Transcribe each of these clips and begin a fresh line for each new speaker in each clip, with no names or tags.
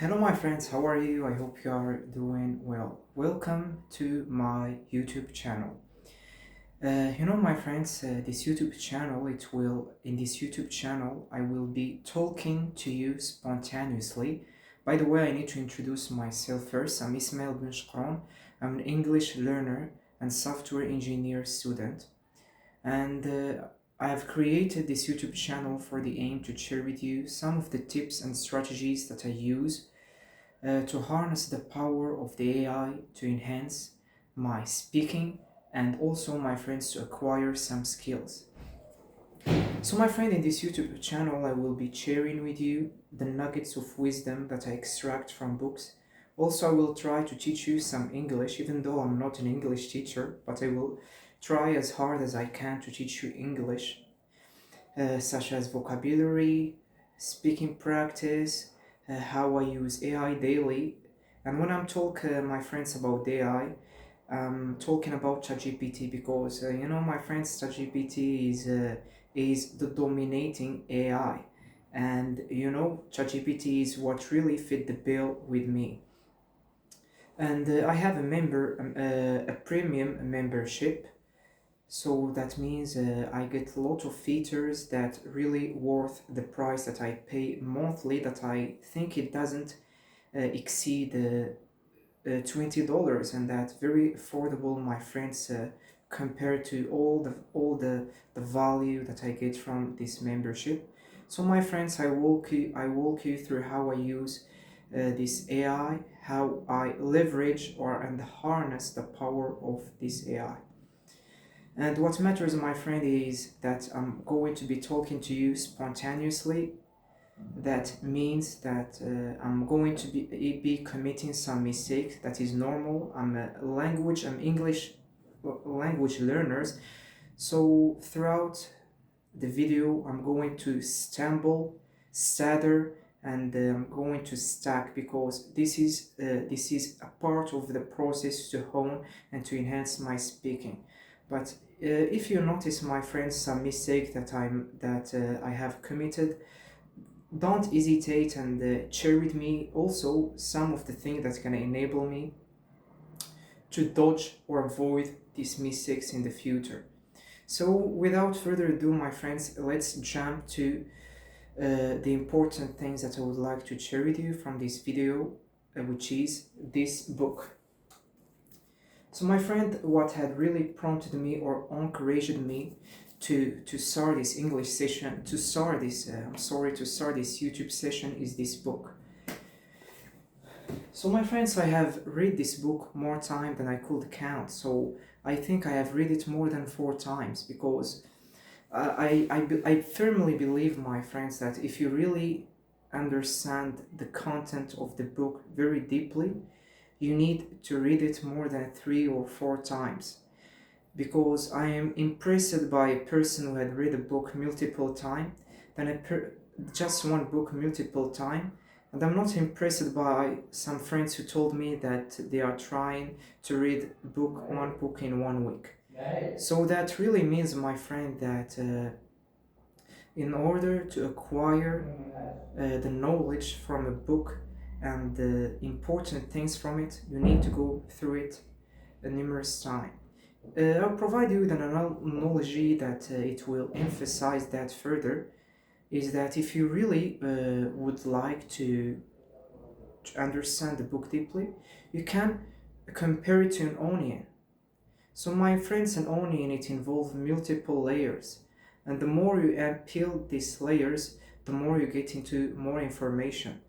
Hello, my friends, how are you? I hope you are doing well. Welcome to my YouTube channel. My friends, this YouTube channel, in this YouTube channel, I will be talking to you spontaneously. By the way, I need to introduce myself first. I'm Ismail bin Shkron. I'm an English learner and software engineer student. And I have created this YouTube channel for the aim to share with you some of the tips and strategies that I use to harness the power of the AI to enhance my speaking and also my friends to acquire some skills. So my friend, in this YouTube channel I will be sharing with you the nuggets of wisdom that I extract from books. Also I will try to teach you some English, even though I'm not an English teacher, but I will try as hard as I can to teach you English, such as vocabulary, speaking practice, how I use AI daily. And when I'm talking, my friends, about AI, I'm talking about ChatGPT because my friends, ChatGPT is the dominating AI, and ChatGPT is what really fit the bill with me. And I have a premium membership, so that means I get a lot of features that really worth the price that I pay monthly, that I think it doesn't exceed $20, and that's very affordable, my friends, compared to all the value that I get from this membership. So my friends, I walk you through how I use this AI, how I leverage and harness the power of this AI. And what matters, my friend, is that I'm going to be talking to you spontaneously. That means that I'm going to be committing some mistakes. That is normal. I'm English language learners. So throughout the video, I'm going to stumble, stutter, and I'm going to stack, because this is a part of the process to hone and to enhance my speaking. But if you notice, my friends, some mistake that I have committed, don't hesitate and share with me also some of the things that can enable me to dodge or avoid these mistakes in the future. So without further ado, my friends, let's jump to the important things that I would like to share with you from this video, which is this book. So my friend, what had really prompted me or encouraged me to start this English session, to start this YouTube session, is this book. So my friends, I have read this book more time than I could count. So I think I have read it more than 4 times, because I firmly believe, my friends, that if you really understand the content of the book very deeply, you need to read it more than 3 or 4 times, because I am impressed by a person who had read a book multiple times than just one book multiple times. And I'm not impressed by some friends who told me that they are trying to read one book in 1 week. So that really means, my friend, that in order to acquire the knowledge from a book and the important things from it, you need to go through it numerous times. I'll provide you with an analogy that it will emphasize that further, is that if you really would like to understand the book deeply, you can compare it to an onion. So my friends, an onion, it involves multiple layers, and the more you peel these layers, the more you get into more information.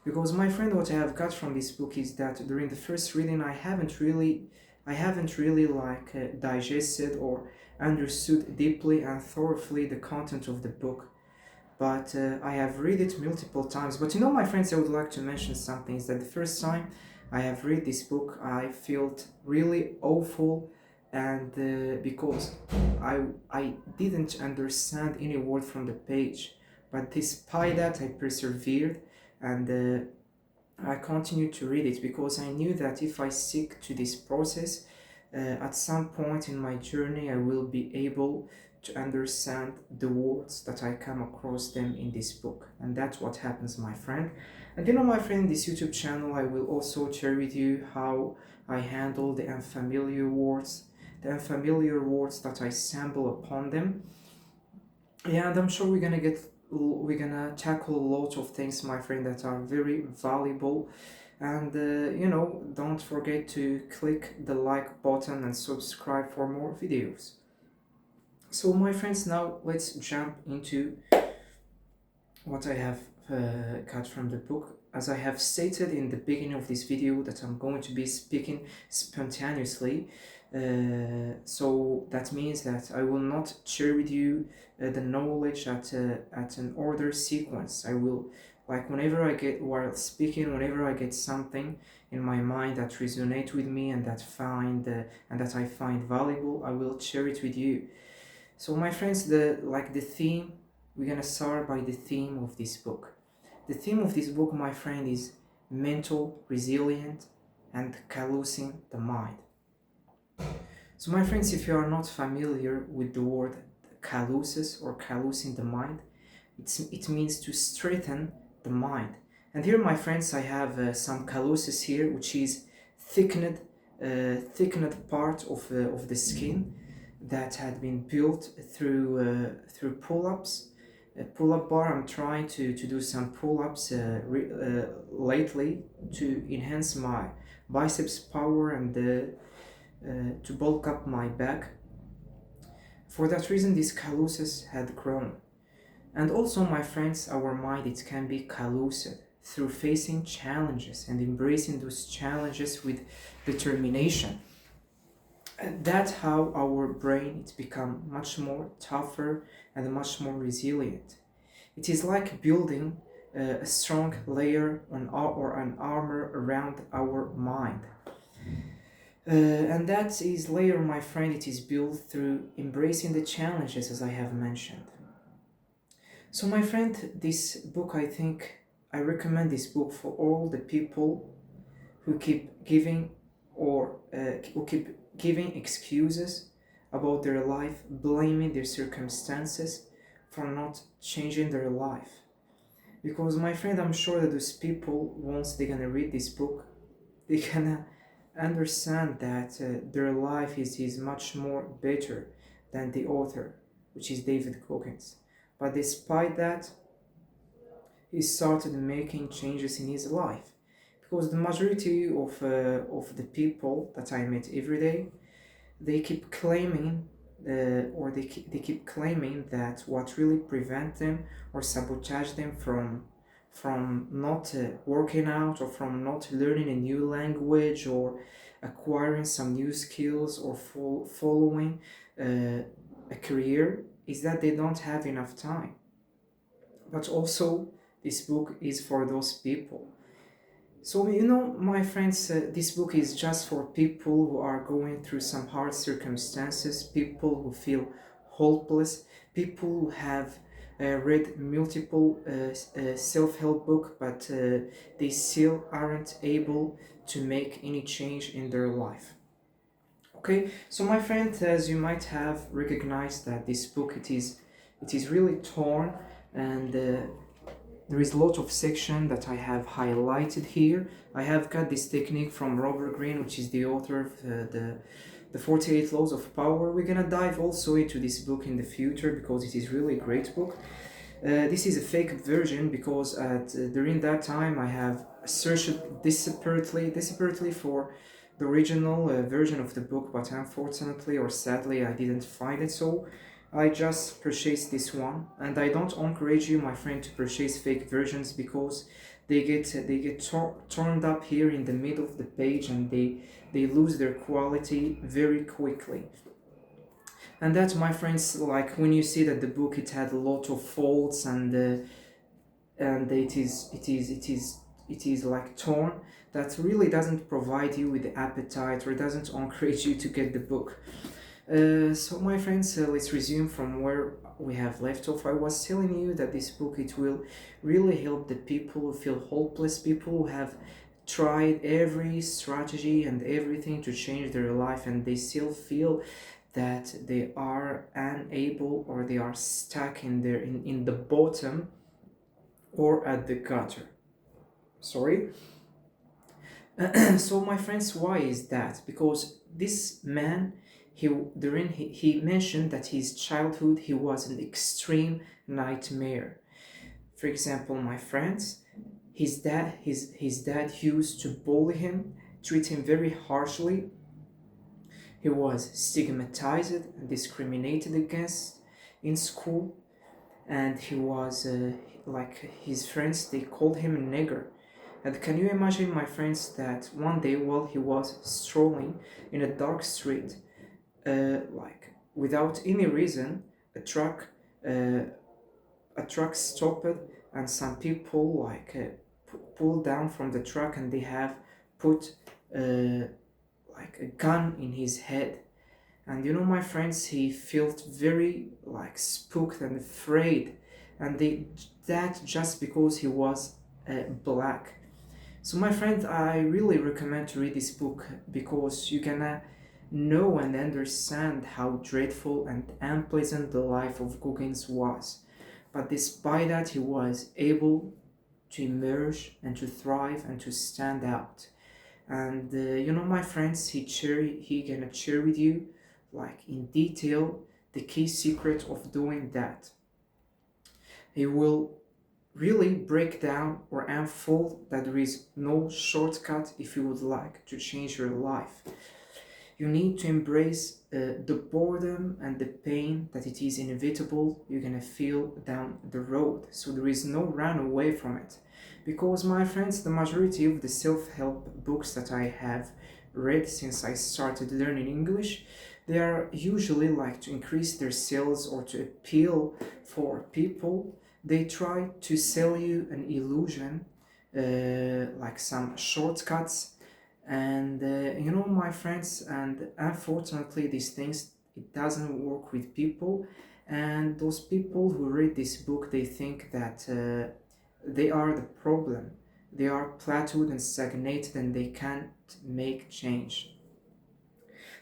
Because my friend, what I have got from this book is that during the first reading, I haven't really digested or understood deeply and thoroughly the content of the book. But I have read it multiple times. But my friends, I would like to mention something, is that the first time I have read this book, I felt really awful, and because I didn't understand any word from the page. But despite that, I persevered, and I continued to read it, because I knew that if I stick to this process, at some point in my journey, I will be able to understand the words that I come across them in this book. And that's what happens, my friend. And you know, my friend, this YouTube channel, I will also share with you how I handle the unfamiliar words that I stumble upon them. Yeah, and I'm sure we're gonna tackle a lot of things, my friend, that are very valuable. And don't forget to click the like button and subscribe for more videos. So, my friends, now let's jump into what I have cut from the book. As I have stated in the beginning of this video, that I'm going to be speaking spontaneously. So that means that I will not share with you the knowledge at an order sequence. I will, like, whenever I get while speaking, whenever I get something in my mind that resonates with me and that I find valuable, I will share it with you. So, my friends, the theme, we're gonna start by the theme of this book. The theme of this book, my friend, is mental resilience and callousing the mind. So, my friends, if you are not familiar with the word calluses or callousing the mind, it means to strengthen the mind. And here, my friends, I have some calluses here, which is thickened part of the skin that had been built through pull-ups. A pull-up bar. I'm trying to do some pull-ups lately to enhance my biceps power and to bulk up my back. For that reason, these calluses had grown. And also, my friends, our mind, it can be calloused through facing challenges and embracing those challenges with determination. And that's how our brain it's become much more tougher and much more resilient. It is like building a strong layer or an armor around our mind. And that is layer, my friend, it is built through embracing the challenges, as I have mentioned. So, my friend, this book, I think I recommend this book for all the people who keep giving who keep giving excuses about their life, blaming their circumstances for not changing their life. Because, my friend, I'm sure that those people, once they're gonna read this book, they're gonna understand that their life is much more better than the author, which is David Goggins. But despite that, he started making changes in his life. Because the majority of the people that I met every day, they keep claiming they keep claiming that what really prevent them or sabotage them from not working out or from not learning a new language or acquiring some new skills or following a career is that they don't have enough time. But also, this book is for those people. So, my friends, this book is just for people who are going through some hard circumstances, people who feel hopeless, people who have read multiple self-help book, but they still aren't able to make any change in their life. Okay, so my friend, as you might have recognized that this book it is really torn and there is a lot of section that I have highlighted here. I have got this technique from Robert Greene, which is the author of the 48 Laws of Power. We're gonna dive also into this book in the future because it is really a great book. This is a fake version because during that time I have searched desperately for the original version of the book, but unfortunately or sadly I didn't find it. So I just purchased this one, and I don't encourage you, my friend, to purchase fake versions because they get turned up here in the middle of the page and they lose their quality very quickly. And that, my friends, like when you see that the book it had a lot of faults and it is like torn, that really doesn't provide you with the appetite or doesn't encourage you to get the book. So, my friends, let's resume from where we have left off. I was telling you that this book it will really help the people who feel hopeless, people who have tried every strategy and everything to change their life and they still feel that they are unable or they are stuck in the bottom or at the gutter. Sorry. So my friends, why is that? Because this man, he mentioned that his childhood he was an extreme nightmare. For example, my friends, his dad used to bully him, treat him very harshly. He was stigmatized and discriminated against in school, and he was like his friends, they called him a nigger. And can you imagine, my friends, that one day while he was strolling in a dark street, like without any reason, a truck uh, a truck stopped, and some people like pulled down from the truck, and they have put uh, like a gun in his head. And my friends, he felt very like spooked and afraid, and that just because he was black. So my friend, I really recommend to read this book because you can know and understand how dreadful and unpleasant the life of Goggins was. But despite that, he was able to emerge and to thrive and to stand out. And my friends, he gonna share with you, like in detail, the key secret of doing that. He will really break down or unfold that there is no shortcut if you would like to change your life. You need to embrace the boredom and the pain that it is inevitable you're gonna feel down the road. So there is no run away from it. Because, my friends, the majority of the self-help books that I have read since I started learning English, they are usually like to increase their sales or to appeal for people. They try to sell you an illusion, like some shortcuts, and my friends, and unfortunately these things, it doesn't work with people. And those people who read this book, they think that they are the problem. They are plateaued and stagnated, and they can't make change.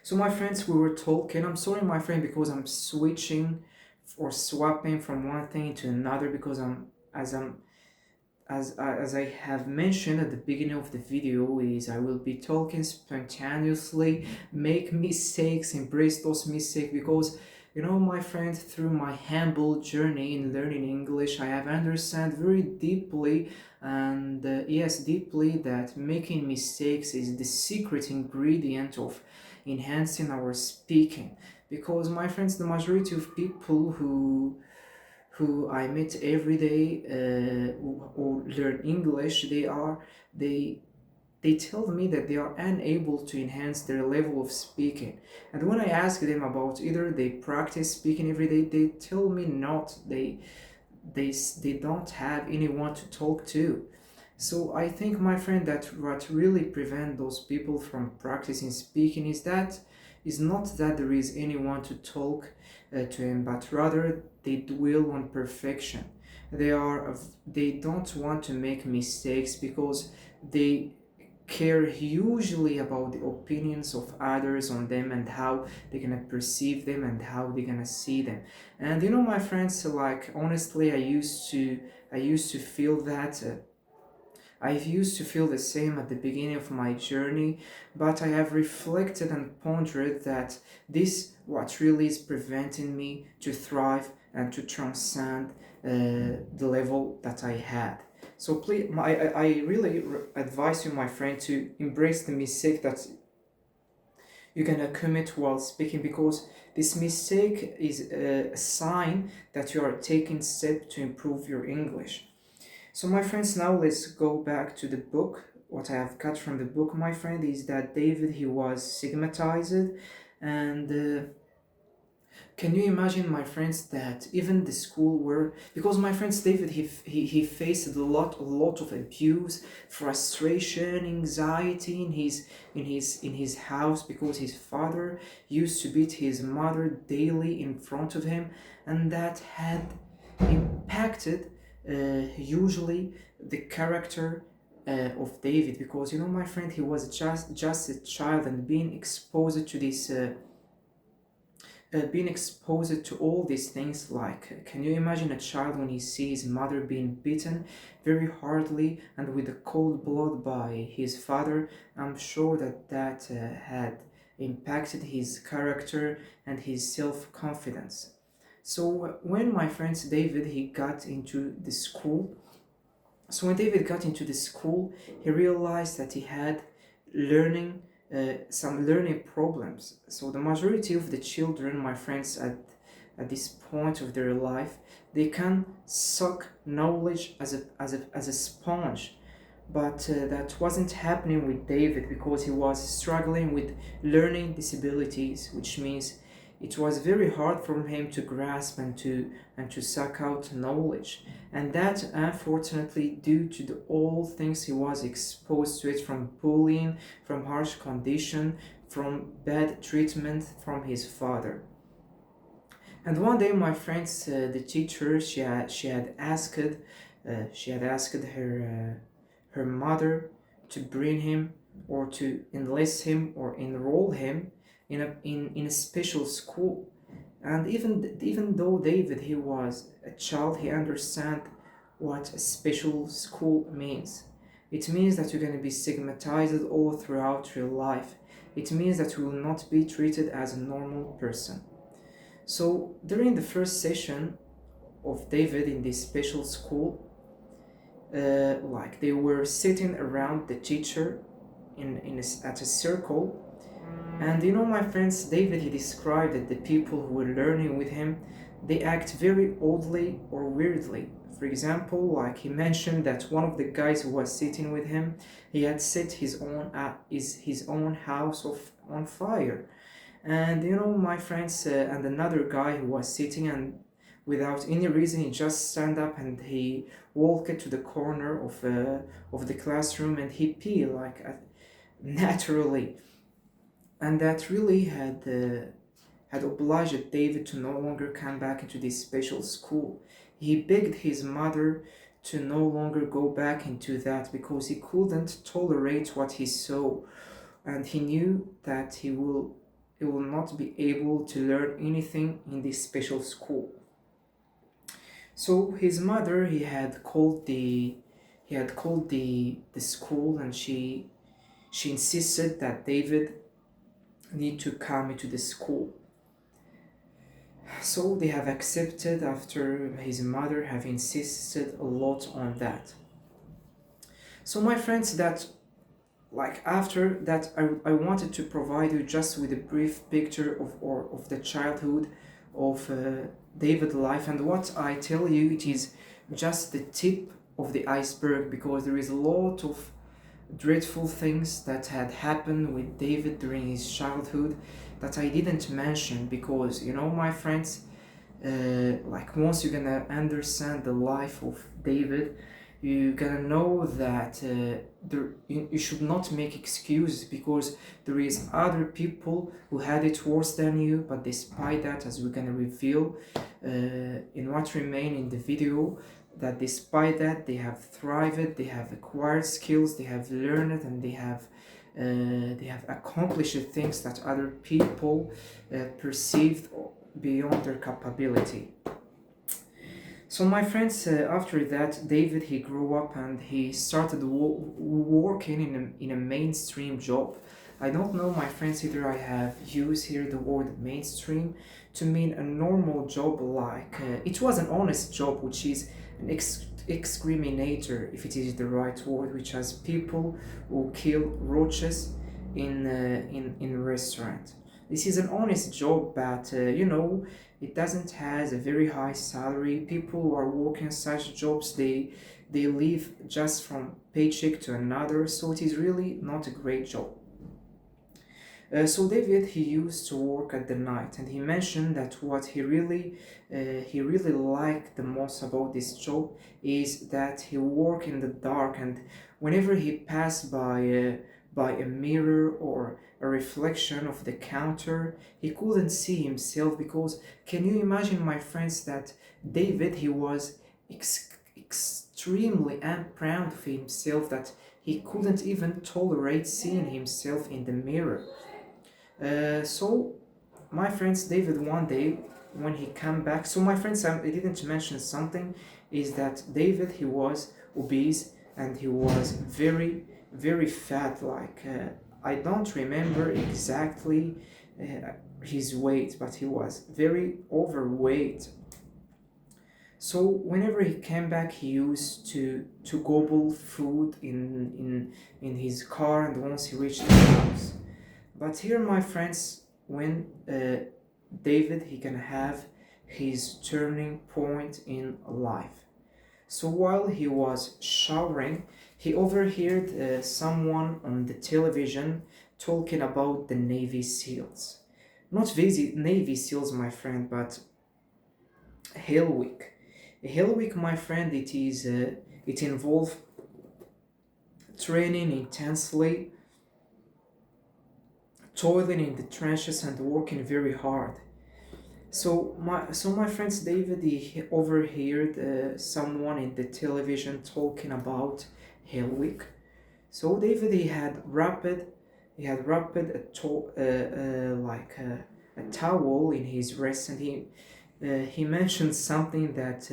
So my friends, we were talking, I'm sorry my friend, because I'm switching or swapping from one thing to another, because I'm as I have mentioned at the beginning of the video, is I will be talking spontaneously, make mistakes, embrace those mistakes, because my friend, through my humble journey in learning English, I have understand very deeply, and yes, deeply, that making mistakes is the secret ingredient of enhancing our speaking. Because, my friends, the majority of people who I meet every day, who learn English, they they tell me that they are unable to enhance their level of speaking. And when I ask them about either they practice speaking every day, they tell me not. They don't have anyone to talk to. So I think, my friend, that what really prevent those people from practicing speaking is not that there is anyone to talk to him, but rather they dwell on perfection. They don't want to make mistakes because they care hugely about the opinions of others on them, and how they're gonna perceive them and how they're gonna see them. And my friends, like honestly, I used to feel that. I used to feel the same at the beginning of my journey, but I have reflected and pondered that this what really is preventing me to thrive and to transcend the level that I had. So please, I really advise you, my friend, to embrace the mistake that you're gonna commit while speaking, because this mistake is a sign that you are taking steps to improve your English. So, my friends, now let's go back to the book. What I have cut from the book, my friend, is that David, he was stigmatized, and can you imagine, my friends, that even the school where, because, my friends, David, he faced a lot of abuse, frustration, anxiety in his house, because his father used to beat his mother daily in front of him, and that had impacted usually the character of David, because my friend, he was just a child, and being exposed to this being exposed to all these things. Like, can you imagine a child when he sees his mother being beaten very hardly and with a cold blood by his father? I'm sure that had impacted his character and his self-confidence. So when my friend David he got into the school, so when David got into the school, he realized that he had learning some learning problems. So the majority of the children, my friends, at this point of their life, they can suck knowledge as a sponge. But that wasn't happening with David because he was struggling with learning disabilities, which means it was very hard for him to grasp and to suck out knowledge. And that, unfortunately, due to the all things he was exposed to it, from bullying, from harsh condition, from bad treatment from his father. And one day, my friends, the teacher, she had asked her mother to bring him or to enlist him or enroll him in a special school. And even though David he was a child, he understand what a special school means. It means that you're going to be stigmatized all throughout your life. It means that you will not be treated as a normal person. So during the first session of David in this special school, like they were sitting around the teacher at a circle. And my friends, David, he described that the people who were learning with him, they act very oddly or weirdly. For example, like he mentioned that one of the guys who was sitting with him, he had set his own house on fire. And my friends, and another guy who was sitting, and without any reason he just stand up and he walked to the corner of the classroom and he pee like naturally. And that really had obliged David to no longer come back into this special school. He begged his mother to no longer go back into that because he couldn't tolerate what he saw, and he knew that he will not be able to learn anything in this special school. So his mother he had called the school, and she insisted that David need to come into the school. So they have accepted after his mother have insisted a lot on that. So my friends, that like after that, I wanted to provide you just with a brief picture of the childhood of David's life, and what I tell you, it is just the tip of the iceberg, because there is a lot of dreadful things that had happened with David during his childhood that I didn't mention, because my friends, like once you're gonna understand the life of David, you're gonna know that you should not make excuses, because there is other people who had it worse than you, but despite that, as we're gonna reveal in what remain in the video, that despite that they have thrived, they have acquired skills, they have learned, and they have accomplished things that other people perceived beyond their capability. So my friends, after that, David he grew up and he started working in a mainstream job. I don't know, my friends, either I have used here the word mainstream to mean a normal job, like it was an honest job, which is an exterminator, if it is the right word, which has people who kill roaches in restaurant. This is an honest job, but it doesn't has a very high salary. People who are working such jobs, they live just from paycheck to another, so it is really not a great job. So David he used to work at the night, and he mentioned that what he really liked the most about this job is that he worked in the dark, and whenever he passed by a mirror or a reflection of the counter, he couldn't see himself, because can you imagine, my friends, that David he was extremely proud of himself, that he couldn't even tolerate seeing himself in the mirror. So my friends, David, one day when he came back, so my friends, I didn't mention something, is that David, he was obese and he was very, very fat. Like, I don't remember exactly his weight, but he was very overweight. So whenever he came back, he used to gobble food in his car, and once he reached the house. But here, my friends, when David, he can have his turning point in life. So while he was showering, he overheard someone on the television talking about the Navy SEALs. Not Navy SEALs, my friend, but Hell Week. Hell Week, my friend, it involves training intensely, toiling in the trenches, and working very hard. So my friends, David, he overheard someone in the television talking about Hell Week. So David, he had wrapped a towel in his wrist, and he mentioned something that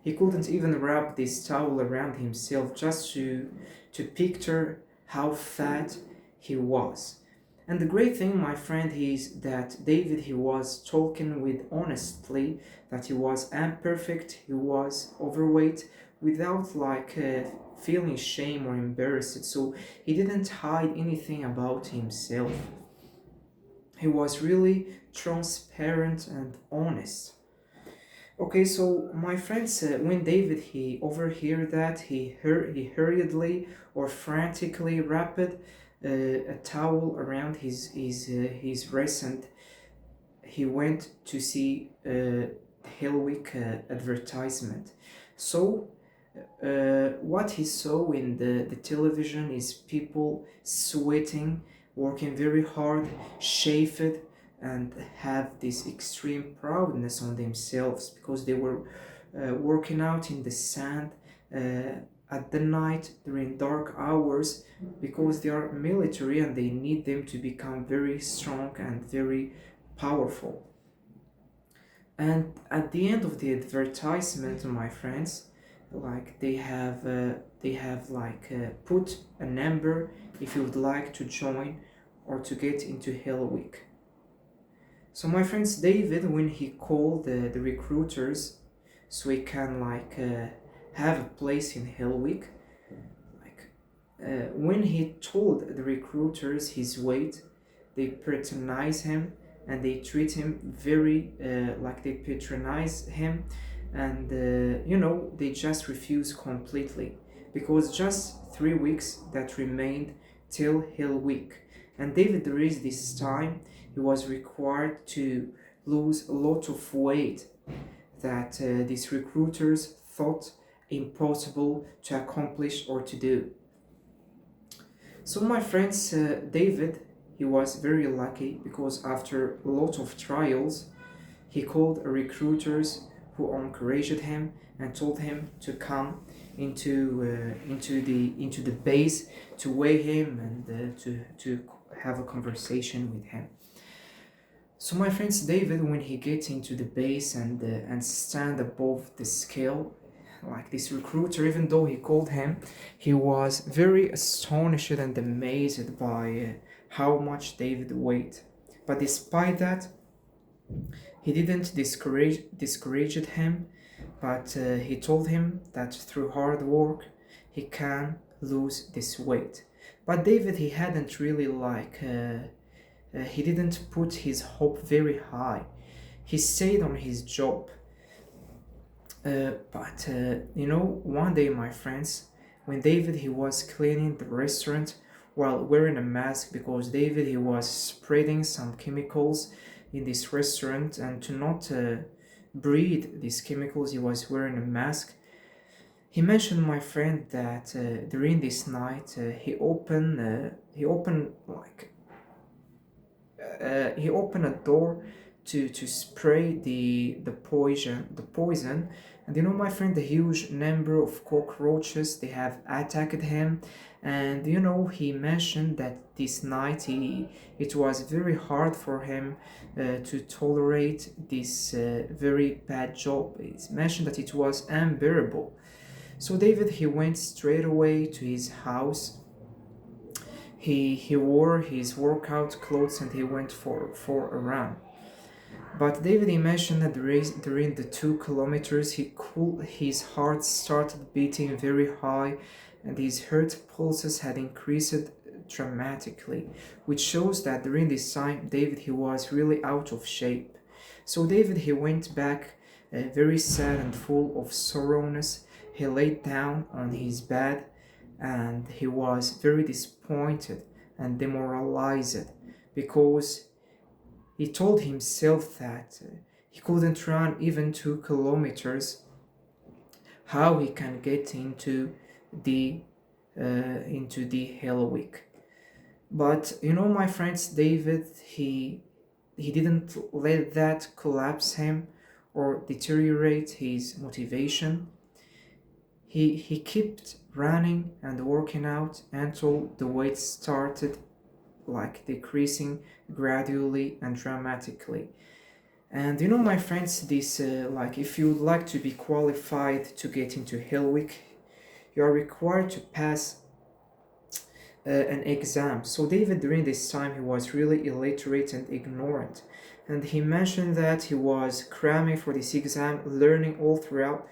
he couldn't even wrap this towel around himself, just to picture how fat he was. And the great thing, my friend, is that David, he was talking with honestly that he was imperfect, he was overweight, without feeling shame or embarrassed. So he didn't hide anything about himself. He was really transparent and honest. Okay, so my friends, when David, he overheard that, he hurriedly or frantically wrapped a towel around his wrist, and he went to see Hell Week advertisement. So what he saw in the television is people sweating, working very hard, shaved, and have this extreme proudness on themselves because they were working out in the sand at the night during dark hours, because they are military and they need them to become very strong and very powerful. And at the end of the advertisement, my friends, they have put a number if you would like to join or to get into Hell Week. So my friends, David, when he called the recruiters so he can have a place in Hell Week, when he told the recruiters his weight, they patronize him and they treat him very they patronize him, and they just refuse completely, because just 3 weeks that remained till Hell Week, and David reached this time he was required to lose a lot of weight that these recruiters thought impossible to accomplish or to do. So my friends, David, he was very lucky because after a lot of trials, he called recruiters who encouraged him and told him to come into the base to weigh him and to have a conversation with him. So my friends, David, when he gets into the base and stand above the scale, like this recruiter, even though he called him, he was very astonished and amazed by how much David weighed. But despite that, he didn't discouraged him, but he told him that through hard work he can lose this weight. But David, he hadn't really he didn't put his hope very high. He stayed on his job. But one day, my friends, when David, he was cleaning the restaurant while wearing a mask, because David, he was spreading some chemicals in this restaurant, and to not breathe these chemicals, he was wearing a mask. He mentioned, my friend, that during this night he opened a door to spray the poison And you know, my friend, the huge number of cockroaches they have attacked him. And you know, he mentioned that this night it was very hard for him to tolerate this very bad job. It's mentioned that it was unbearable. So David he went straight away to his house. He wore his workout clothes and he went for a run. But David he mentioned that during the 2 kilometers his heart started beating very high and his heart pulses had increased dramatically, which shows that during this time David he was really out of shape. So David he went back very sad and full of sorrowness. He laid down on his bed and he was very disappointed and demoralized because he told himself that he couldn't run even 2 kilometers. How he can get the into the Hell Week? But you know, my friends, David he didn't let that collapse him or deteriorate his motivation. He kept running and working out until the weight started like decreasing gradually and dramatically. And you know, my friends, this like if you would like to be qualified to get into Hell Week, you are required to pass an exam. So David, during this time, he was really illiterate and ignorant, and he mentioned that he was cramming for this exam, learning all throughout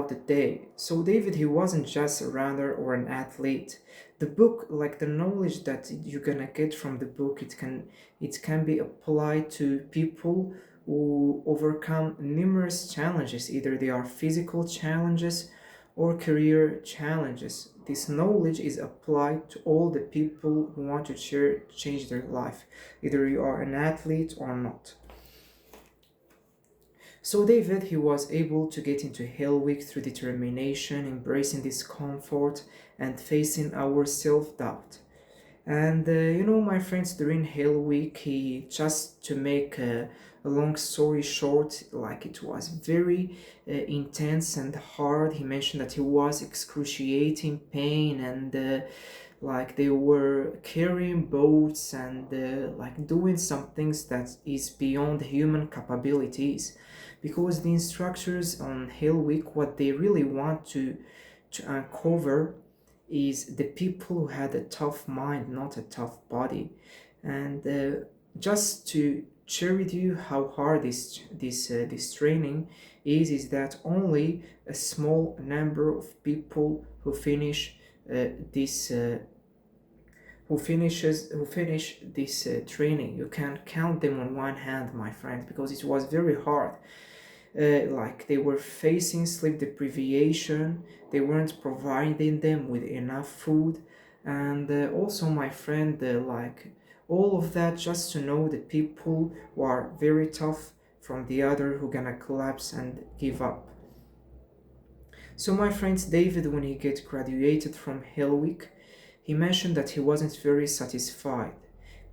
the day. So David, he wasn't just a runner or an athlete. The book, like the knowledge that you're gonna get from the book, it can be applied to people who overcome numerous challenges. Either they are physical challenges or career challenges. This knowledge is applied to all the people who want to change their life. Either you are an athlete or not. So David, he was able to get into Hell Week through determination, embracing discomfort, and facing our self-doubt. And you know, my friends, during Hell Week, he just to make a long story short, like it was very intense and hard. He mentioned that he was excruciating pain and like they were carrying boats and like doing some things that is beyond human capabilities, because the instructors on Hell Week, what they really want to uncover is the people who had a tough mind, not a tough body. And just to share with you how hard this training is that only a small number of people who finish this who finish this training. You can count them on one hand, my friend, because it was very hard. Like they were facing sleep deprivation, they weren't providing them with enough food, and also, my friend, like all of that just to know the people who are very tough from the other who gonna collapse and give up. So, my friends, David, when he get graduated from Hell Week, he mentioned that he wasn't very satisfied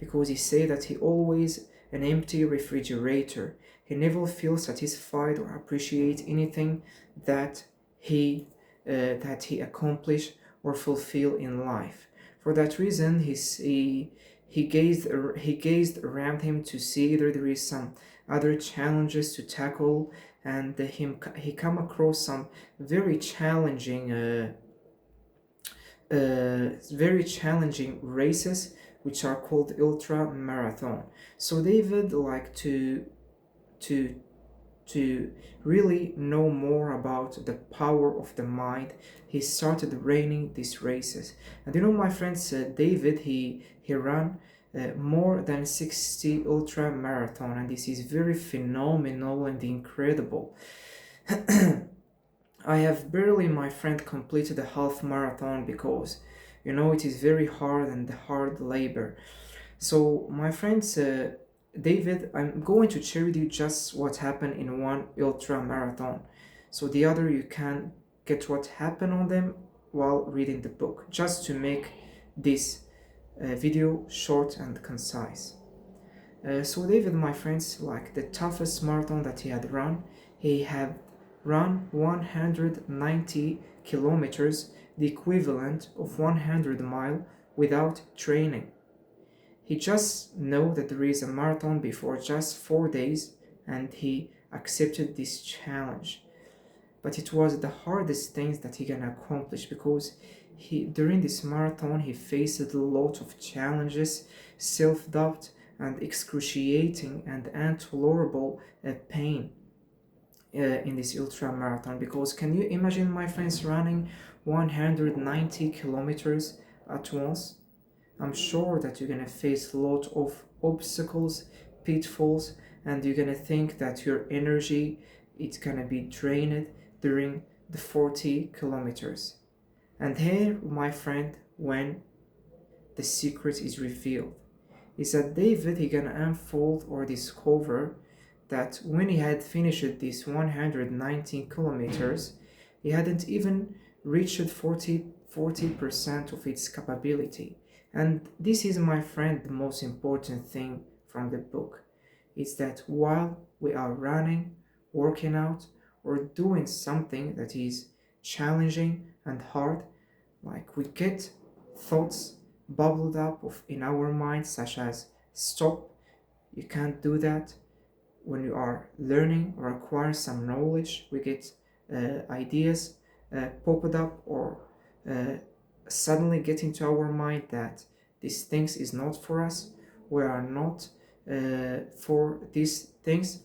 because he said that he always an empty refrigerator. He never feels satisfied or appreciate anything that he accomplished or fulfill in life. For that reason, he gazed around him to see either there is some other challenges to tackle, and he come across some very challenging races which are called ultra marathon. So David like to to really know more about the power of the mind. He started running these races, and you know, my friends, David he ran more than 60 ultra marathon, and this is very phenomenal and incredible. I have barely, my friend, completed a half marathon because you know it is very hard and hard labor. So, my friends, David, I'm going to share with you just what happened in one ultra marathon. So, the other you can get what happened on them while reading the book, just to make this video short and concise. So, David, my friends, like the toughest marathon that he had run, He had run 190 kilometers, the equivalent of 100 miles, without training. He just know that there is a marathon before just 4 days, and he accepted this challenge. But it was the hardest things that he can accomplish, because he during this marathon he faced a lot of challenges, self-doubt, and excruciating and intolerable pain in this ultra marathon. Because can you imagine, my friends, running 190 kilometers at once? I'm sure that you're gonna face a lot of obstacles, pitfalls, and you're gonna think that your energy it's gonna be drained during the 40 kilometers. And here, my friend, when the secret is revealed, is that David he gonna unfold or discover that when he had finished these 119 kilometers, he hadn't even reached 40% of its capability. And this is, my friend, the most important thing from the book. Is that while we are running, working out, or doing something that is challenging and hard, like we get thoughts bubbled up in our minds, such as stop, you can't do that. When you are learning or acquiring some knowledge, we get ideas popped up, or uh, suddenly get into our mind that these things is not for us, we are not for these things.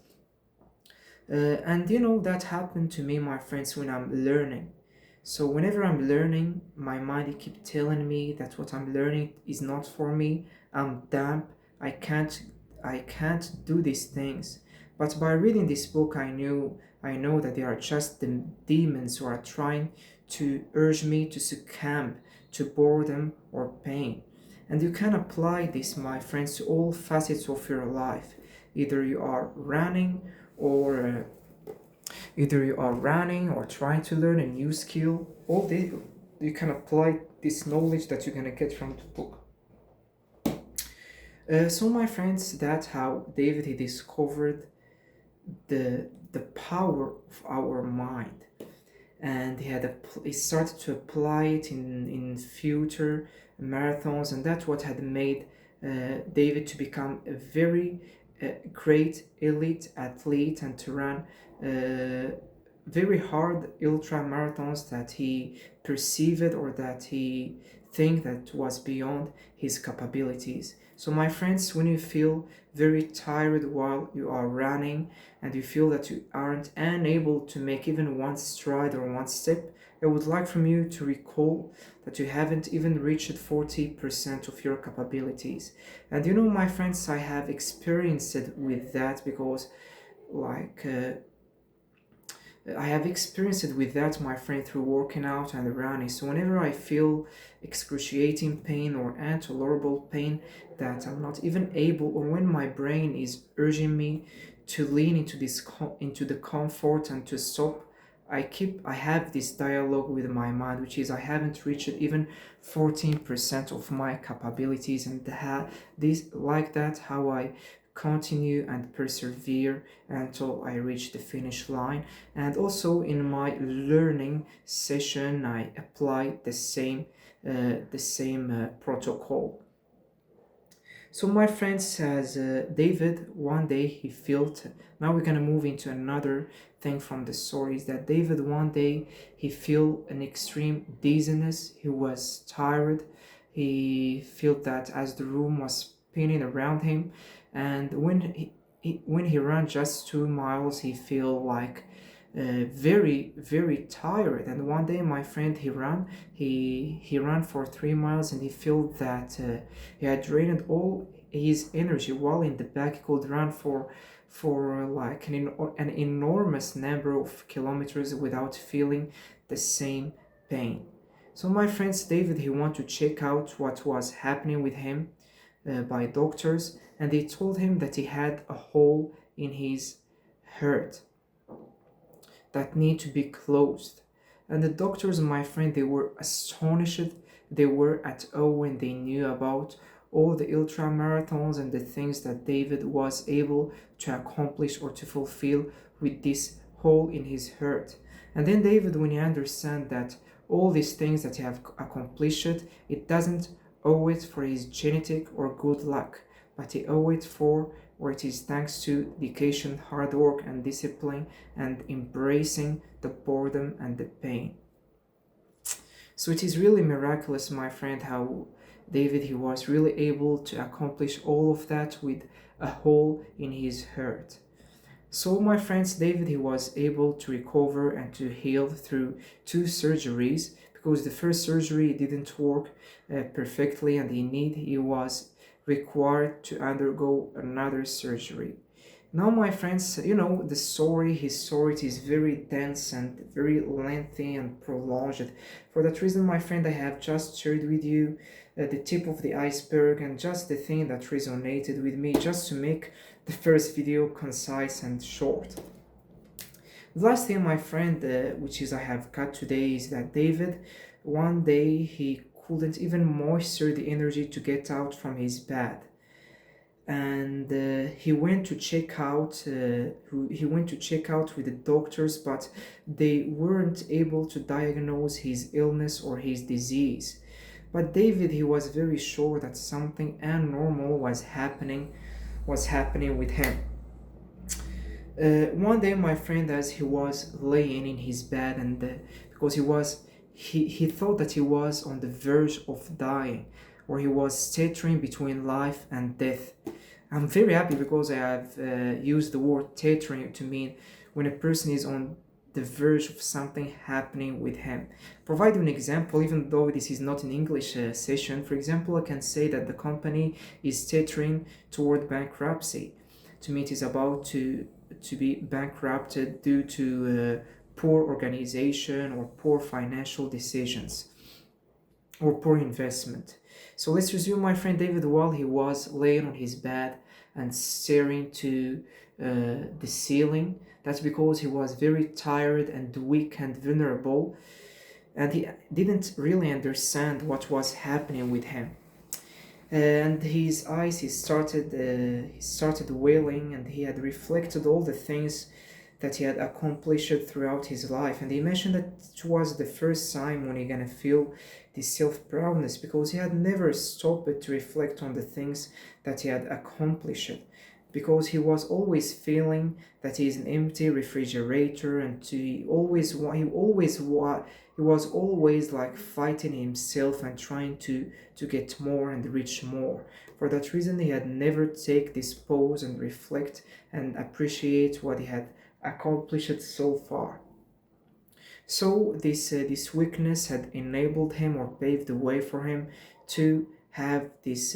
And that happened to me, my friends, when I'm learning. So whenever I'm learning, my mind keep telling me that what I'm learning is not for me. I'm damp. I can't I can't do these things. But by reading this book, I know that they are just the demons who are trying to urge me to succumb to boredom or pain. And you can apply this, my friends, to all facets of your life. Either you are running or trying to learn a new skill. All this you can apply this knowledge that you're gonna get from the book. So my friends, that's how David he discovered the power of our mind, and he started to apply it in future marathons, and that's what had made David to become a very great elite athlete, and to run very hard ultra marathons that he perceived, or that he think that was beyond his capabilities. So my friends, when you feel very tired while you are running, and you feel that you aren't unable to make even one stride or one step, I would like from you to recall that you haven't even reached 40% of your capabilities. And my friends, I have experienced it with that, because like I have experienced it with that, my friend, through working out and running. So whenever I feel excruciating pain or intolerable pain that I'm not even able, or when my brain is urging me to lean into into the comfort and to stop, I have this dialogue with my mind, which is I haven't reached even 14% of my capabilities, and this like that how I continue and persevere until I reach the finish line. And also in my learning session, I apply the same protocol. So my friend says, David, one day he felt. Now we're gonna move into another thing from the story. Is that David one day he felt an extreme dizziness. He was tired. He felt that as the room was spinning around him, and when he ran just 2 miles, he feel like very very tired. And one day my friend he ran for 3 miles, and he felt that he had drained all his energy, while in the back he could run for like an enormous number of kilometers without feeling the same pain. So my friends, David he wanted to check out what was happening with him by doctors, and they told him that he had a hole in his heart that need to be closed. And the doctors, my friend, they were astonished. They were at awe when they knew about all the ultra marathons and the things that David was able to accomplish or to fulfill with this hole in his heart. And then David, when he understands that all these things that he have accomplished, it doesn't owe it for his genetic or good luck, but he owe it for, or it is thanks to dedication, hard work, and discipline, and embracing the boredom and the pain. So it is really miraculous, my friend, how David he was really able to accomplish all of that with a hole in his heart. So, my friends, David he was able to recover and to heal through two surgeries, because the first surgery didn't work perfectly, and he was required to undergo another surgery. Now, my friends, the story, his story is very dense and very lengthy and prolonged. For that reason, my friend, I have just shared with you the tip of the iceberg and just the thing that resonated with me, just to make the first video concise and short. The last thing, my friend, which is I have got today, is that David, one day he couldn't even muster the energy to get out from his bed, and he went to check out. He went to check out with the doctors, but they weren't able to diagnose his illness or his disease. But David, he was very sure that something abnormal was happening with him. One day, my friend, as he was laying in his bed, and because he thought that he was on the verge of dying, or he was teetering between life and death. I'm very happy because I have used the word teetering to mean when a person is on the verge of something happening with him. Provide you an example, even though this is not an English session. For example, I can say that the company is teetering toward bankruptcy. To me, it is about to be bankrupted due to poor organization or poor financial decisions or poor investment. So let's resume, my friend David, while he was laying on his bed and staring to the ceiling. That's because he was very tired and weak and vulnerable, and he didn't really understand what was happening with him. And his eyes, he started wailing, and he had reflected all the things that he had accomplished throughout his life. And he mentioned that it was the first time when he gonna feel this self-proudness, because he had never stopped to reflect on the things that he had accomplished, because he was always feeling that he is an empty refrigerator, and he was always like fighting himself and trying to get more and reach more. For that reason, he had never take this pause and reflect and appreciate what he had accomplished so far. So this weakness had enabled him or paved the way for him to have this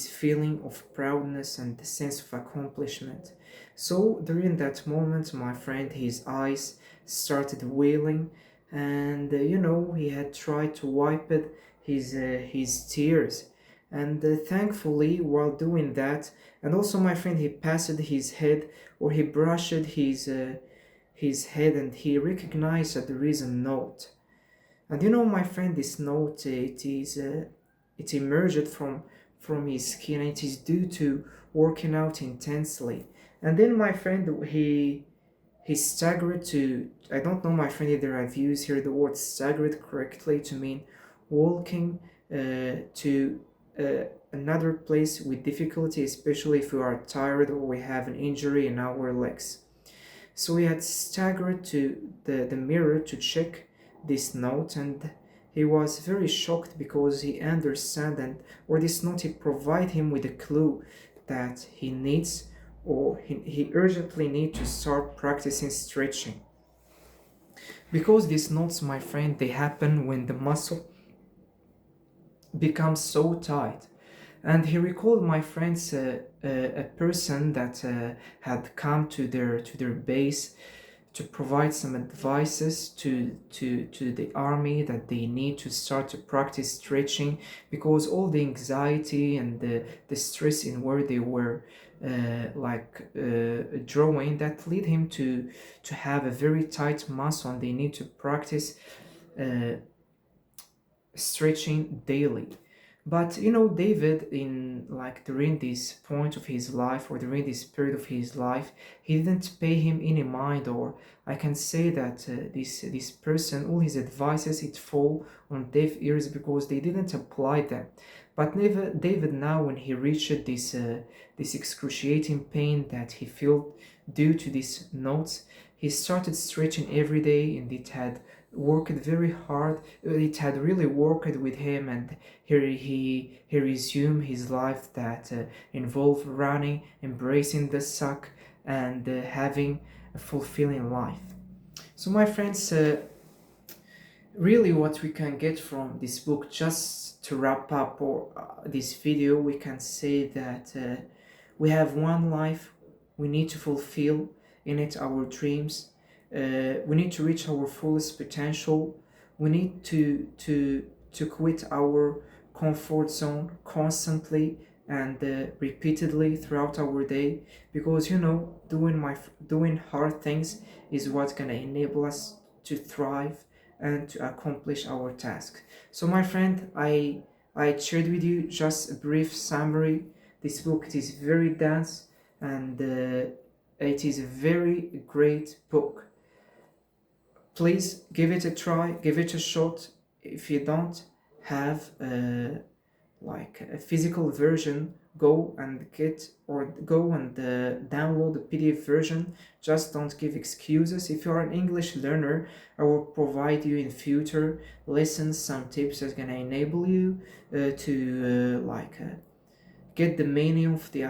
feeling of proudness and the sense of accomplishment. So during that moment, my friend, his eyes started wailing, and he had tried to wipe it, his tears. And thankfully, while doing that, and also, my friend, he passed his head, or he brushed his head, and he recognized that there is a note. And my friend, this note, it emerged from his skin, and it is due to working out intensely. And then, my friend, he staggered to, I don't know, my friend, if there I've used here the word staggered correctly to mean walking to another place with difficulty, especially if we are tired or we have an injury in our legs. So he had staggered to the mirror to check this note, and he was very shocked because he understand, and or this note he provide him with a clue that he needs, or he urgently need to start practicing stretching. Because these notes, my friend, they happen when the muscle becomes so tight. And he recalled, my friends, a person that had come to their base to provide some advices to the army that they need to start to practice stretching, because all the anxiety and the stress in where they were drawing, that lead him to have a very tight muscle, and they need to practice uh, stretching daily. But David, in like during this point of his life or during this period of his life, he didn't pay him any mind, or I can say that this person, all his advices, it fall on deaf ears because they didn't apply them. But never, David now, when he reached this excruciating pain that he felt due to these notes, he started stretching every day, and it had worked very hard. It had really worked with him, and he resumed his life that involved running, embracing the suck, and having a fulfilling life. So, my friends, really, what we can get from this book, just to wrap up or this video, we can say that we have one life. We need to fulfill in it our dreams. We need to reach our fullest potential. We need to quit our comfort zone constantly and repeatedly throughout our day, because doing hard things is what's gonna enable us to thrive and to accomplish our task. So, my friend, I shared with you just a brief summary. This book is very dense, and it is a very great book. Please give it a try, give it a shot. If you don't have like a physical version, go and download the PDF version. Just don't give excuses. If you're an English learner, I will provide you in future lessons some tips that's gonna enable you to get the meaning of the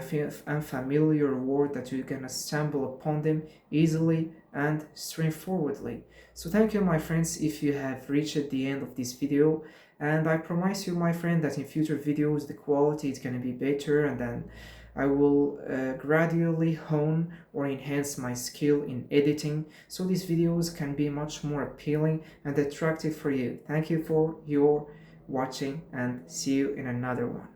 unfamiliar word, that you can stumble upon them easily and straightforwardly. So thank you, my friends, if you have reached the end of this video, and I promise you, my friend, that in future videos the quality is going to be better, and then I will gradually hone or enhance my skill in editing, so these videos can be much more appealing and attractive for you. Thank you for your watching, and see you in another one.